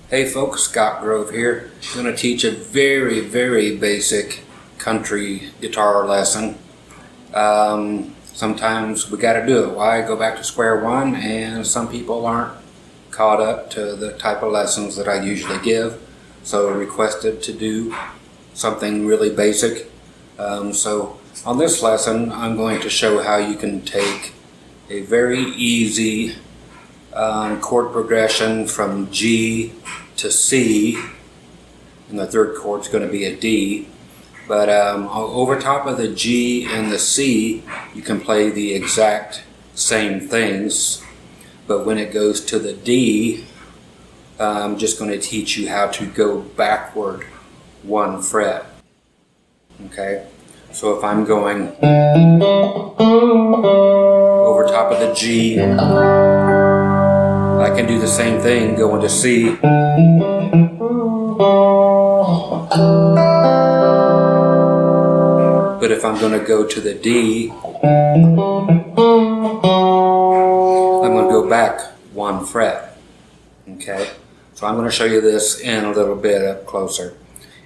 Hey folks, Scott Grove here. I'm going to teach a very basic country guitar lesson. Sometimes we got to do it. Why go back to square one? And some people aren't caught up to the type of lessons that I usually give, so requested to do something really basic. So on this lesson, I'm going to show how you can take a very easy chord progression from G to C, and the third chord is going to be a D. But over top of the G and the C, you can play the exact same things. But when it goes to the D, I'm just going to teach you how to go backward one fret. Okay? So if I'm going over top of the G, I can do the same thing going to C. But if I'm going to go to the D, I'm going to go back one fret. Okay? So I'm going to show you this in a little bit up closer.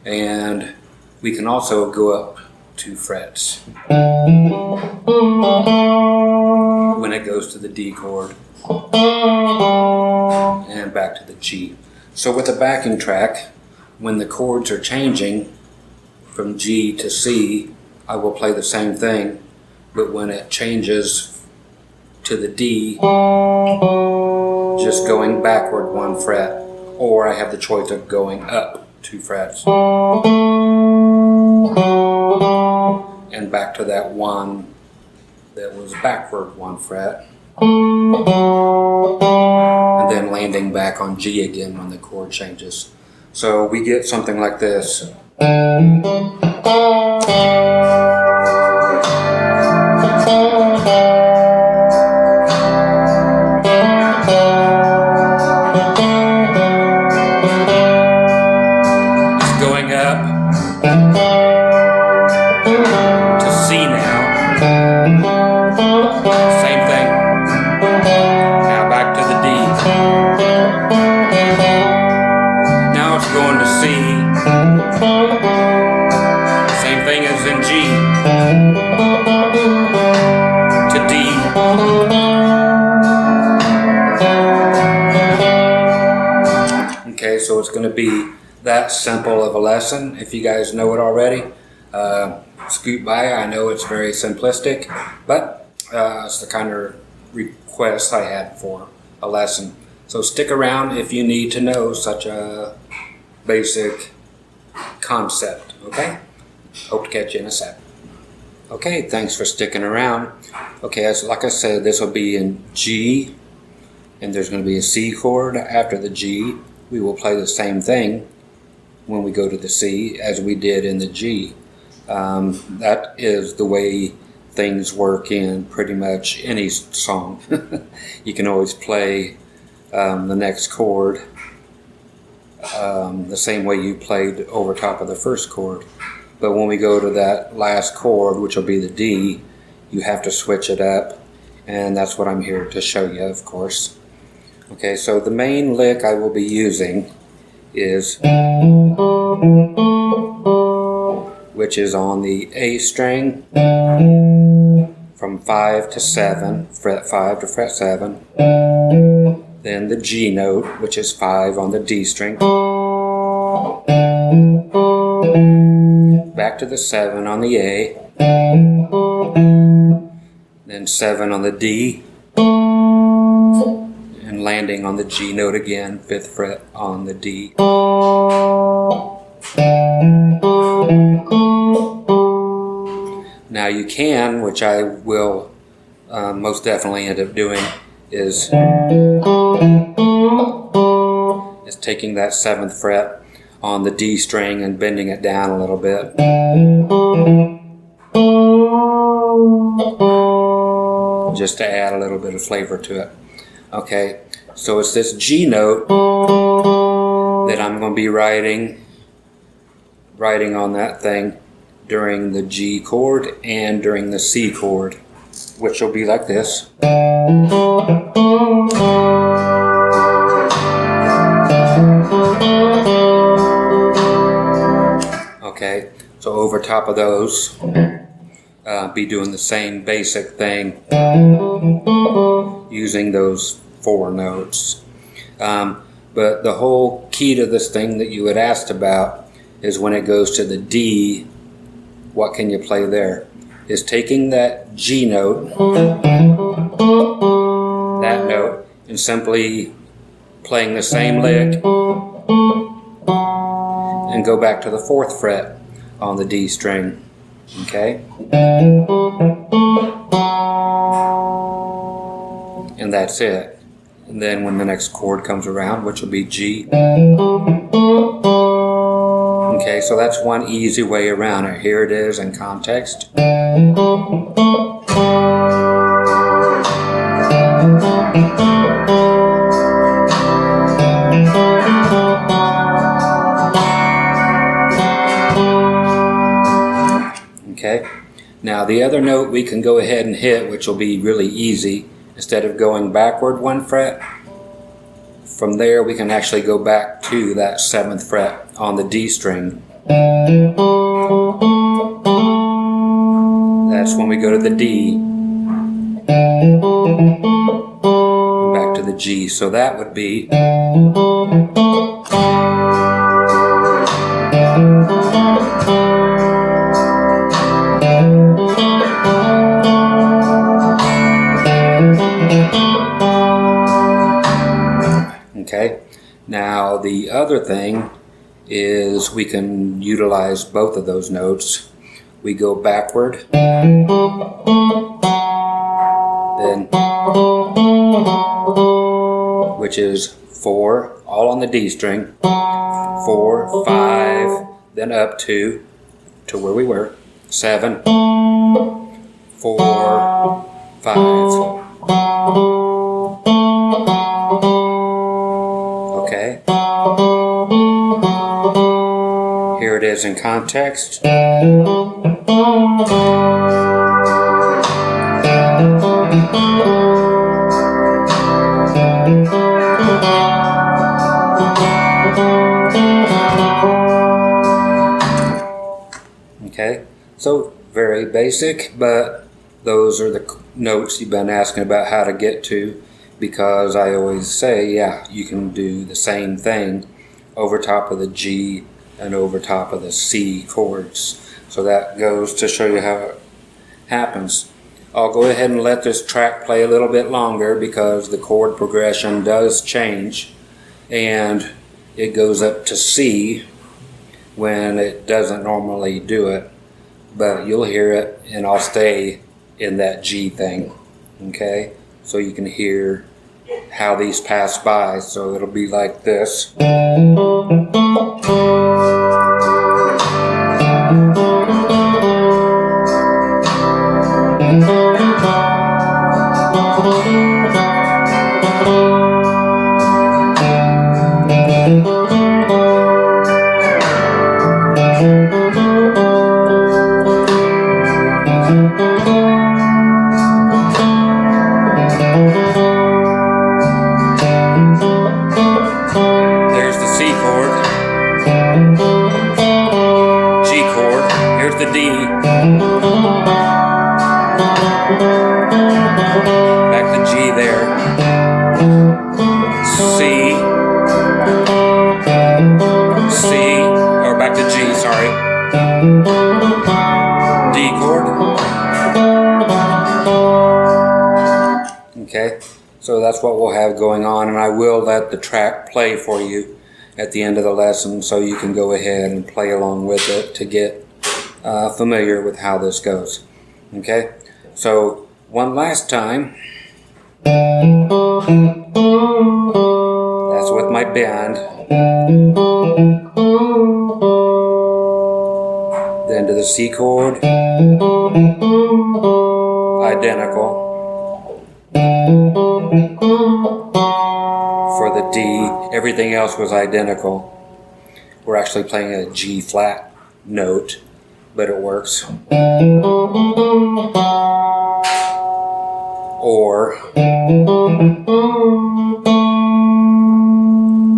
And we can also go up 2 frets when it goes to the D chord and back to the G. So with the backing track, when the chords are changing from G to C, I will play the same thing, but when it changes to the D, just going backward one fret, or I have the choice of going up 2 frets and back to that one that was backward one fret, and then landing back on G again when the chord changes. So we get something like this. It's going up to C now. Same thing. Now back to the D. Now it's going to C. Same thing as in G. To D. Okay, so it's going to be that simple of a lesson. If you guys know it already, scoot by. I know it's very simplistic, but it's the kind of request I had for a lesson. So stick around if you need to know such a basic concept, okay? Hope to catch you in a sec. Okay, thanks for sticking around. Okay, like I said, this will be in G, and there's going to be a C chord after the G. We will play the same thing when we go to the C as we did in the G. That is the way things work in pretty much any song. You can always play the next chord the same way you played over top of the first chord. But when we go to that last chord, which will be the D, you have to switch it up, and that's what I'm here to show you, of course. Okay, so the main lick I will be using is, which is on the A string from 5 to 7, fret 5 to fret 7. Then the G note, which is 5 on the D string. Back to the 7 on the A. Then 7 on the D. And landing on the G note again, 5th fret on the D. Now you can, which I will most definitely end up doing, is taking that 7th fret on the D string and bending it down a little bit. Just to add a little bit of flavor to it. Okay, so it's this G note that I'm going to be writing on that thing during the G chord and during the C chord, which will be like this. Okay, so over top of those, be doing the same basic thing using those 4 notes. But the whole key to this thing that you had asked about is when it goes to the D, what can you play there? Is taking that G note, that note, and simply playing the same lick and go back to the 4th fret on the D string. Okay? And that's it. And then when the next chord comes around, which will be G. Okay, so that's one easy way around it. Here it is in context. Okay, now the other note we can go ahead and hit, which will be really easy. Instead of going backward 1 fret, from there we can actually go back to that 7th fret on the D string. That's when we go to the D. And back to the G. So that would be okay. Now the other thing is we can utilize both of those notes. We go backward, then which is 4, all on the D string, 4, 5, then up to where we were, 7, 4, 5. Okay. Here it is in context. Okay, so very basic, but those are the notes you've been asking about how to get to, because I always say, yeah, you can do the same thing over top of the G and over top of the C chords. So that goes to show you how it happens. I'll go ahead and let this track play a little bit longer because the chord progression does change, and it goes up to C when it doesn't normally do it, but you'll hear it, and I'll stay in that G thing. Okay, so you can hear how these pass by. So it'll be like this. There's the C chord, G chord, here's the D, back to G there, C, or back to G, sorry, D chord. Okay, so that's what we'll have going on, and I will let the track play for you at the end of the lesson so you can go ahead and play along with it to get familiar with how this goes. Okay, so one last time. That's with my bend. Then to the C chord, identical. For the D, everything else was identical. We're actually playing a G flat note, but it works. Or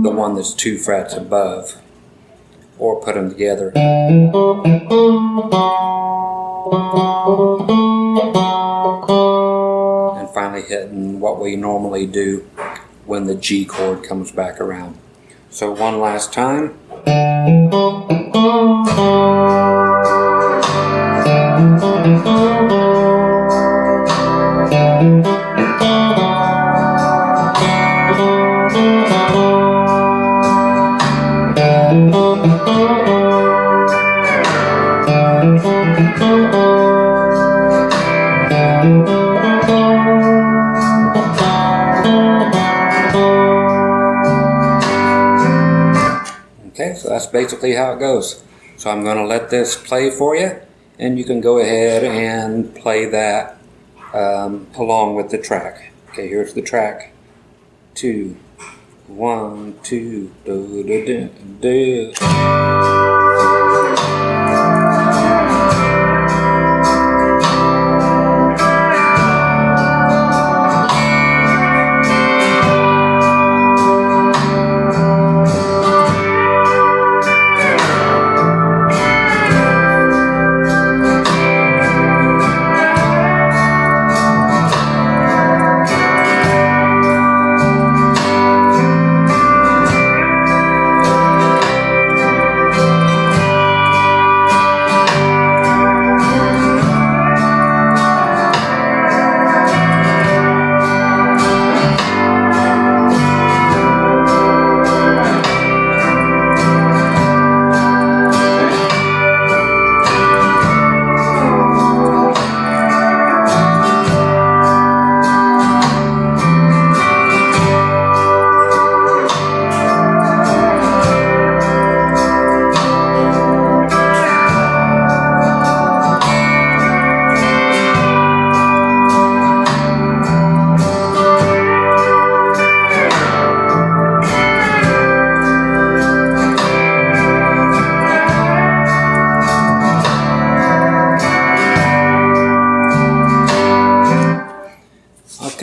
the one that's 2 frets above, or put them together. And finally hitting what we normally do when the G chord comes back around. So one last time. Okay, so that's basically how it goes. So I'm going to let this play for you, and you can go ahead and play that along with the track. Okay, here's the track. 2, 1, 2, do do do do.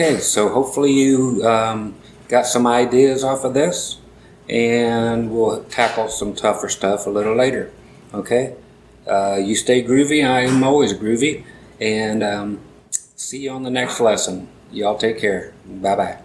Okay, so hopefully you got some ideas off of this, and we'll tackle some tougher stuff a little later. Okay, you stay groovy. I am always groovy, and see you on the next lesson. Y'all take care. Bye bye.